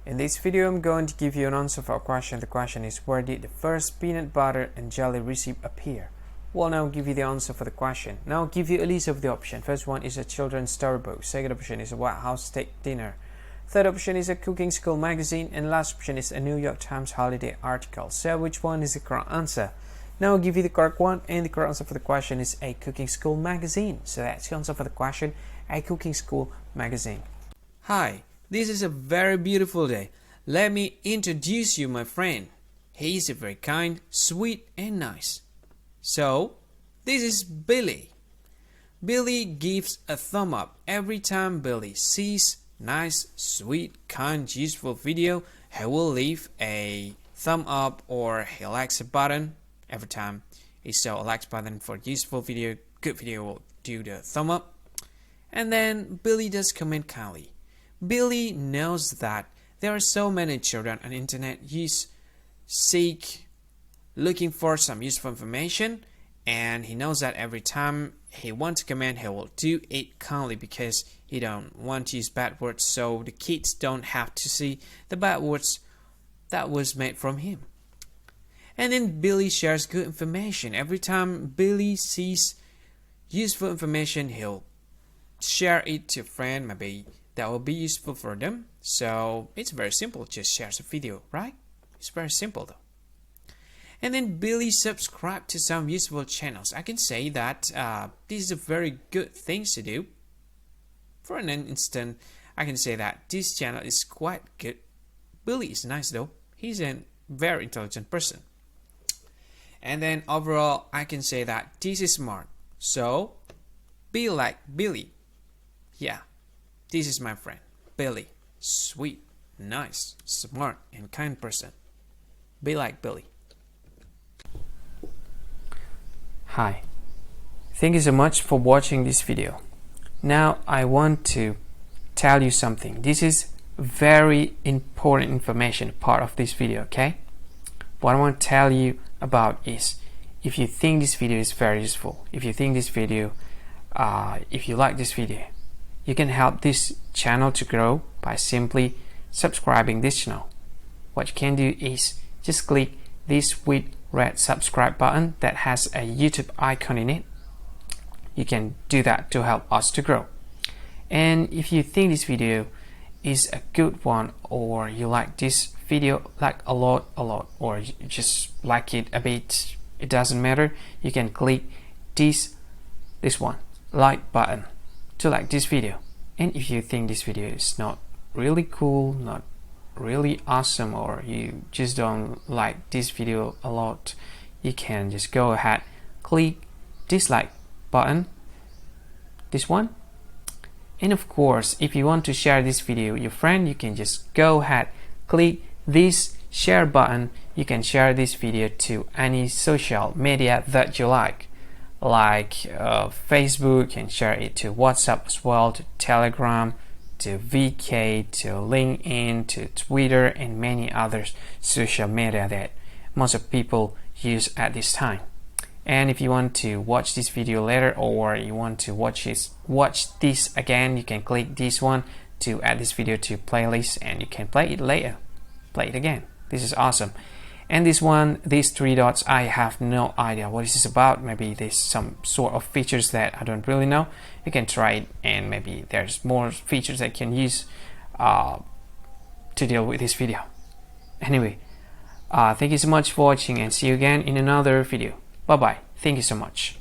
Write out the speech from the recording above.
In this video, I'm going to give you an answer for a question. The question is, where did the first peanut butter and jelly recipe appear? Well, now I'll give you the answer for the question. Now I'll give you a list of the options. First one is a children's storybook. Second option is a White House steak dinner. Third option is a cooking school magazine. And last option is a New York Times holiday article. So which one is the correct answer? Now I'll give you the correct one, and the correct answer for the question is a cooking school magazine. So that's the answer for the question, a cooking school magazine. Hi, this is a very beautiful day. Let me introduce you my friend. He is very kind, sweet and nice. So, this is Billy. Billy gives a thumb up every time Billy sees nice, sweet, kind, useful video. He will leave a thumb up or he likes a button. Every time he saw a like button for useful video, good video, will do the thumb up. And then Billy does comment kindly. Billy knows that there are so many children on the internet looking for some useful information, and he knows that every time he wants to comment, he will do it kindly because he don't want to use bad words, so the kids don't have to see the bad words that was made from him. And then Billy shares good information. Every time Billy sees useful information, he'll share it to a friend, maybe that will be useful for them. So it's very simple, just share the video, right? It's very simple though. And then Billy subscribed to some useful channels. I can say that this is a very good thing to do. For an instant, I can say that this channel is quite good. Billy is nice though. He's a very intelligent person. And then overall, I can say that this is smart. So, be like Billy. Yeah, this is my friend, Billy. Sweet, nice, smart, and kind person. Be like Billy. Hi. Thank you so much for watching this video. Now I want to tell you something. This is very important information part of this video, okay? What I want to tell you about is, if you think this video is very useful, if you think this video, if you like this video, you can help this channel to grow by simply subscribing this channel. What you can do is just click this sweet red subscribe button that has a YouTube icon in it. You can do that to help us to grow. And if you think this video is a good one, or you like this video like a lot, or you just like it a bit, it doesn't matter, you can click this one, like button, to like this video. And if you think this video is not really cool, not really awesome, or you just don't like this video a lot, you can just go ahead, click dislike button, this one. And of course, if you want to share this video with your friend, you can just go ahead, click this share button. You can share this video to any social media that you like Facebook, and share it to WhatsApp as well, to Telegram, to VK, to LinkedIn, to Twitter, and many other social media that most of people use at this time. And if you want to watch this video later, or you want to watch this again, you can click this one to add this video to playlist, and you can play it later, play it again. This is awesome. And this one, these three dots, I have no idea what this is about. Maybe there's some sort of features that I don't really know. You can try it, and maybe there's more features that you can use to deal with this video. Anyway, thank you so much for watching, and see you again in another video. Bye bye. Thank you so much.